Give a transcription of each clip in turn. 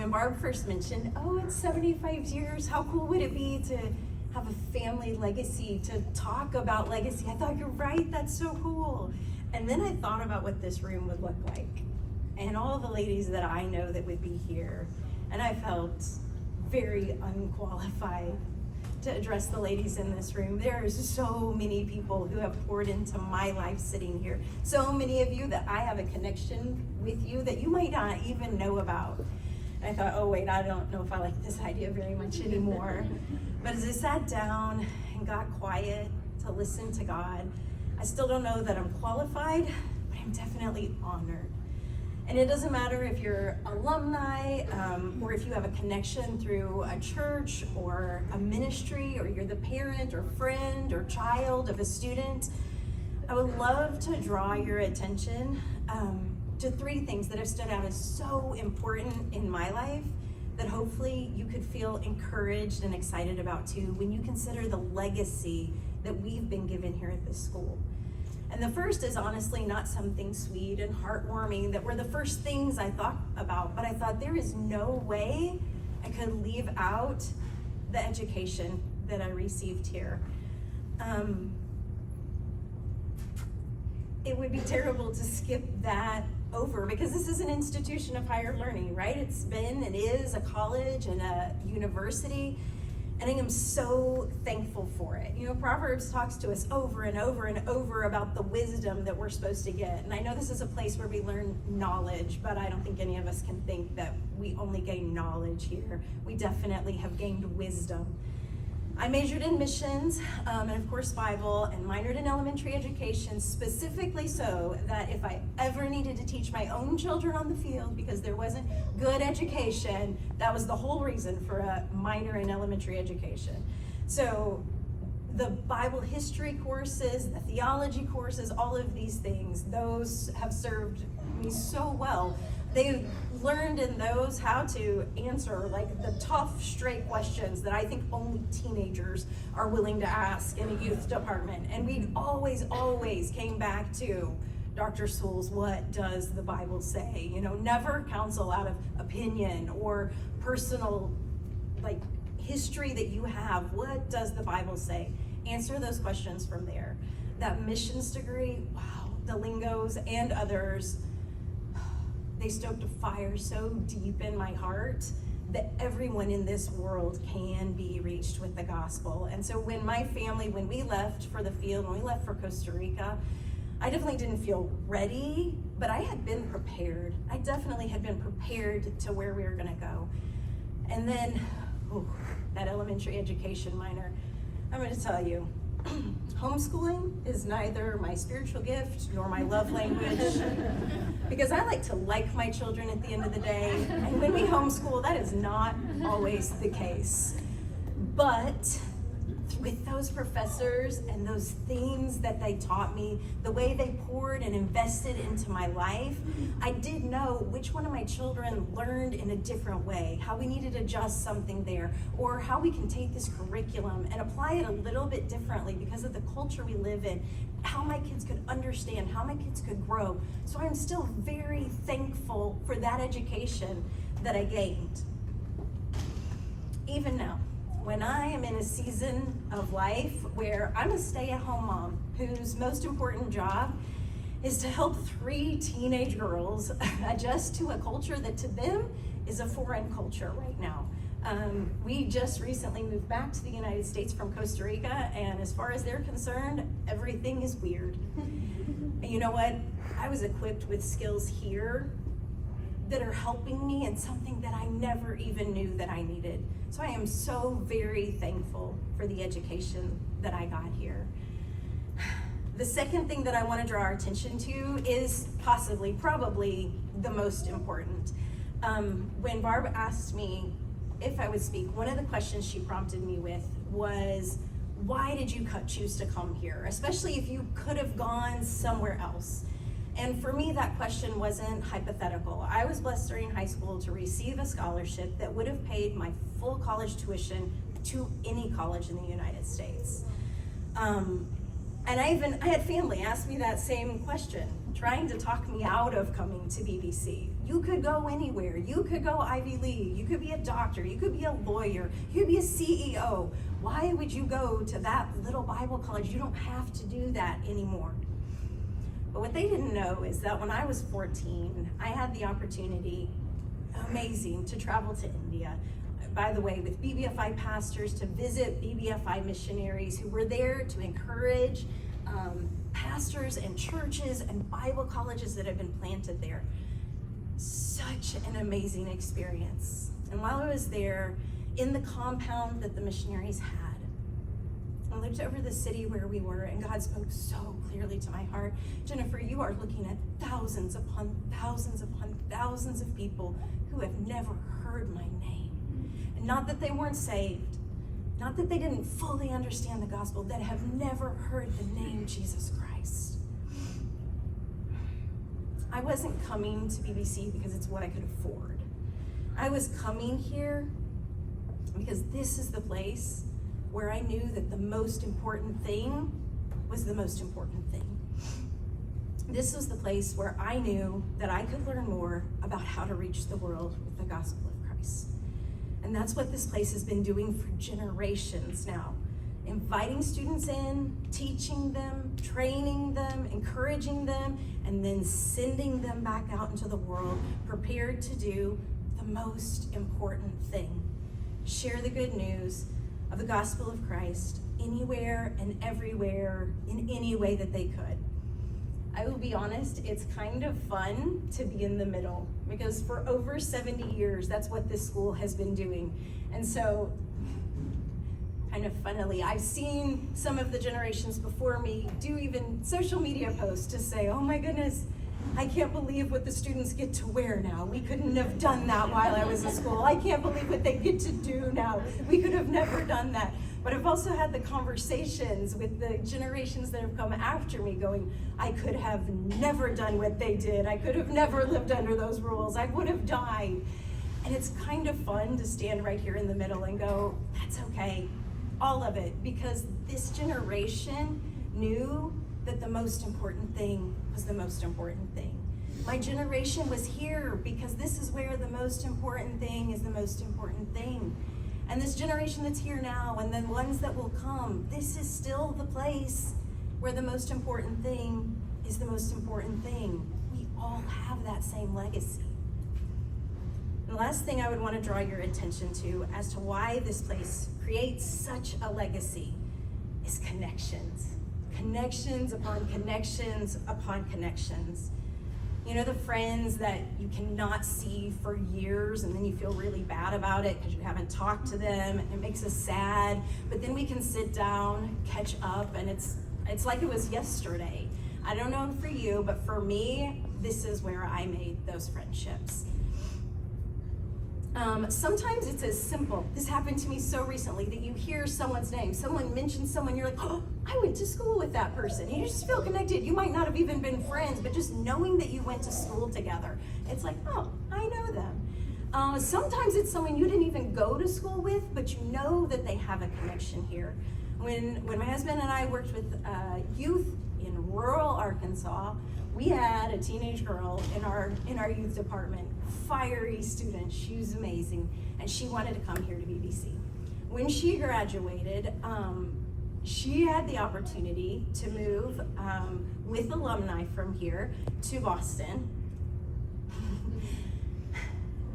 when Barb first mentioned, oh, it's 75 years, how cool would it be to have a family legacy, to talk about legacy? I thought, you're right, that's so cool. And then I thought about what this room would look like, and all the ladies that I know that would be here, and I felt very unqualified to address the ladies in this room. There are so many people who have poured into my life sitting here. So many of you that I have a connection with you that you might not even know about. And I thought, oh wait, I don't know if I like this idea very much anymore. But as I sat down and got quiet to listen to God, I still don't know that I'm qualified, but I'm definitely honored. And it doesn't matter if you're alumni, or if you have a connection through a church or a ministry, or you're the parent or friend or child of a student. I would love to draw your attention to three things that have stood out as so important in my life that hopefully you could feel encouraged and excited about too when you consider the legacy that we've been given here at this school. And the first is honestly not something sweet and heartwarming that were the first things I thought about, but I thought there is no way I could leave out the education that I received here. It would be terrible to skip that over because this is an institution of higher learning, right? It's been, it is a college and a university. And I am so thankful for it. You know, Proverbs talks to us over and over and over about the wisdom that we're supposed to get. And I know this is a place where we learn knowledge, but I don't think any of us can think that we only gain knowledge here. We definitely have gained wisdom. I majored in missions, and of course Bible, and minored in elementary education, specifically so that if I ever needed to teach my own children on the field because there wasn't good education, that was the whole reason for a minor in elementary education. So the Bible history courses, the theology courses, all of these things, those have served me so well. They learned in those how to answer like the tough, straight questions that I think only teenagers are willing to ask in a youth department. And we always came back to Dr. Sewell's, what does the Bible say? You know, never counsel out of opinion or personal like history that you have. What does the Bible say? Answer those questions from there. That missions degree, wow, the lingos and others, they stoked a fire so deep in my heart that everyone in this world can be reached with the gospel. And so when my family, when we left for the field, when we left for Costa Rica, I definitely didn't feel ready, but I had been prepared. I definitely had been prepared to where we were gonna go. And then, that elementary education minor, I'm gonna tell you, homeschooling is neither my spiritual gift nor my love language because I like my children at the end of the day, and when we homeschool, that is not always the case. But with those professors and those things that they taught me, the way they poured and invested into my life, I did know which one of my children learned in a different way, how we needed to adjust something there, or how we can take this curriculum and apply it a little bit differently because of the culture we live in, how my kids could understand, how my kids could grow. So I'm still very thankful for that education that I gained. Even now, when I am in a season of life where I'm a stay-at-home mom whose most important job is to help 3 teenage girls adjust to a culture that to them is a foreign culture right now. We just recently moved back to the United States from Costa Rica, and as far as they're concerned, everything is weird. And you know what? I was equipped with skills here that are helping me in something that I never even knew that I needed. So I am so very thankful for the education that I got here. The second thing that I want to draw our attention to is probably the most important. When Barb asked me if I would speak, one of the questions she prompted me with was, why did you choose to come here? Especially if you could have gone somewhere else. And for me, that question wasn't hypothetical. I was blessed during high school to receive a scholarship that would have paid my full college tuition to any college in the United States. And I had family ask me that same question, trying to talk me out of coming to BBC. You could go anywhere. You could go Ivy League. You could be a doctor. You could be a lawyer. You could be a CEO. Why would you go to that little Bible college? You don't have to do that anymore. But what they didn't know is that when I was 14, I had the opportunity, amazing, to travel to India. By the way, with BBFI pastors, to visit BBFI missionaries who were there to encourage pastors and churches and Bible colleges that have been planted there. Such an amazing experience. And while I was there, in the compound that the missionaries had, I looked over the city where we were, and God spoke so clearly to my heart. Jennifer, you are looking at thousands upon thousands upon thousands of people who have never heard my name. And not that they weren't saved, not that they didn't fully understand the gospel, that have never heard the name Jesus Christ. I wasn't coming to BBC because it's what I could afford. I was coming here because this is the place where I knew that the most important thing was the most important thing. This was the place where I knew that I could learn more about how to reach the world with the gospel of Christ. And that's what this place has been doing for generations now. Inviting students in, teaching them, training them, encouraging them, and then sending them back out into the world, prepared to do the most important thing. Share the good news of the gospel of Christ anywhere and everywhere in any way that they could. I will be honest, it's kind of fun to be in the middle, because for over 70 years, that's what this school has been doing. And so, kind of funnily, I've seen some of the generations before me do even social media posts to say, oh my goodness, I can't believe what the students get to wear now. We couldn't have done that while I was in school. I can't believe what they get to do now. We could have never done that. But I've also had the conversations with the generations that have come after me going, I could have never done what they did. I could have never lived under those rules. I would have died. And it's kind of fun to stand right here in the middle and go, that's okay, all of it, because this generation knew that the most important thing was the most important thing. My generation was here because this is where the most important thing is the most important thing. And this generation that's here now, and then ones that will come, this is still the place where the most important thing is the most important thing. We all have that same legacy. And the last thing I would want to draw your attention to as to why this place creates such a legacy is connections. Connections upon connections upon connections. You know, the friends that you cannot see for years, and then you feel really bad about it because you haven't talked to them, and it makes us sad, but then we can sit down, catch up, and it's like it was yesterday. I don't know for you, but for me, this is where I made those friendships. Sometimes it's as simple. This happened to me so recently that you hear someone's name, someone mentions someone, you're like, oh, I went to school with that person. You just feel connected. You might not have even been friends, but just knowing that you went to school together, it's like, oh, I know them. Sometimes it's someone you didn't even go to school with, but you know that they have a connection here. When my husband and I worked with youth in rural Arkansas, we had a teenage girl in our youth department, fiery student. She was amazing, and she wanted to come here to BBC. When she graduated, she had the opportunity to move with alumni from here to Boston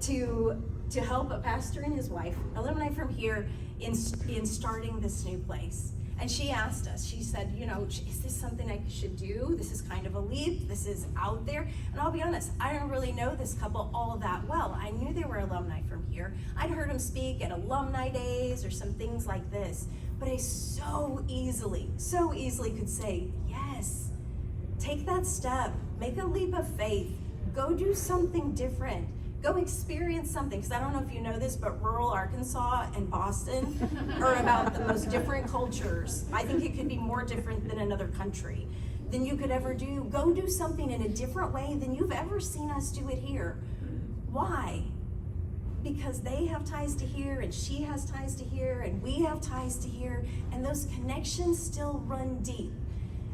to help a pastor and his wife, alumni from here, in starting this new place. And she asked us, she said, you know, is this something I should do? This is kind of a leap. This is out there. And I'll be honest, I don't really know this couple all that well. I knew they were alumni from here. I'd heard them speak at alumni days or some things like this. But I so easily could say, yes, take that step, make a leap of faith, go do something different. Go experience something, because I don't know if you know this, but rural Arkansas and Boston are about the most different cultures. I think it could be more different than another country than you could ever do. Go do something in a different way than you've ever seen us do it here. Why? Because they have ties to here, and she has ties to here, and we have ties to here, and those connections still run deep.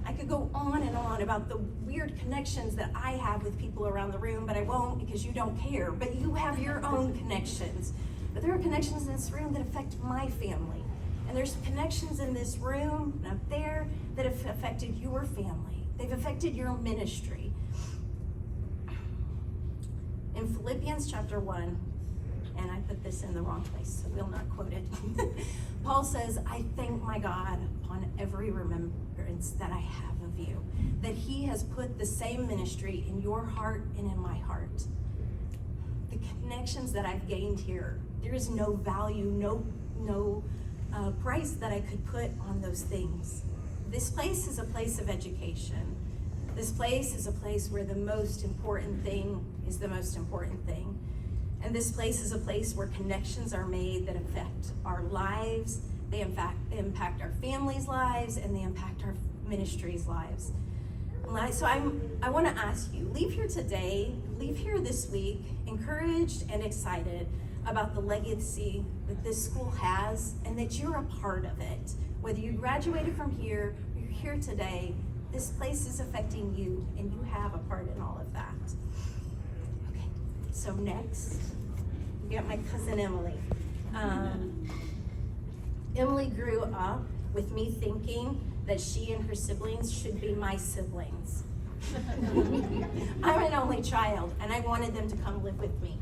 I could go on and on about the weird connections that I have with people around the room, but I won't because you don't care. But you have your own connections. But there are connections in this room that affect my family. And there's connections in this room and up there that have affected your family. They've affected your ministry. In Philippians chapter 1, and I put this in the wrong place, so we'll not quote it. Paul says, I thank my God upon every remembrance that I have of you, that he has put the same ministry in your heart and in my heart. The connections that I've gained here, there is no value, no price that I could put on those things. This place is a place of education. This place is a place where the most important thing is the most important thing. And this place is a place where connections are made that affect our lives, they impact our families' lives, and they impact our ministries' lives. So I want to ask you, leave here today, leave here this week, encouraged and excited about the legacy that this school has and that you're a part of it. Whether you graduated from here, or you're here today, this place is affecting you and you have a part in all of that. Okay, so next, we got my cousin Emily. Emily grew up with me thinking that she and her siblings should be my siblings. I'm an only child and I wanted them to come live with me.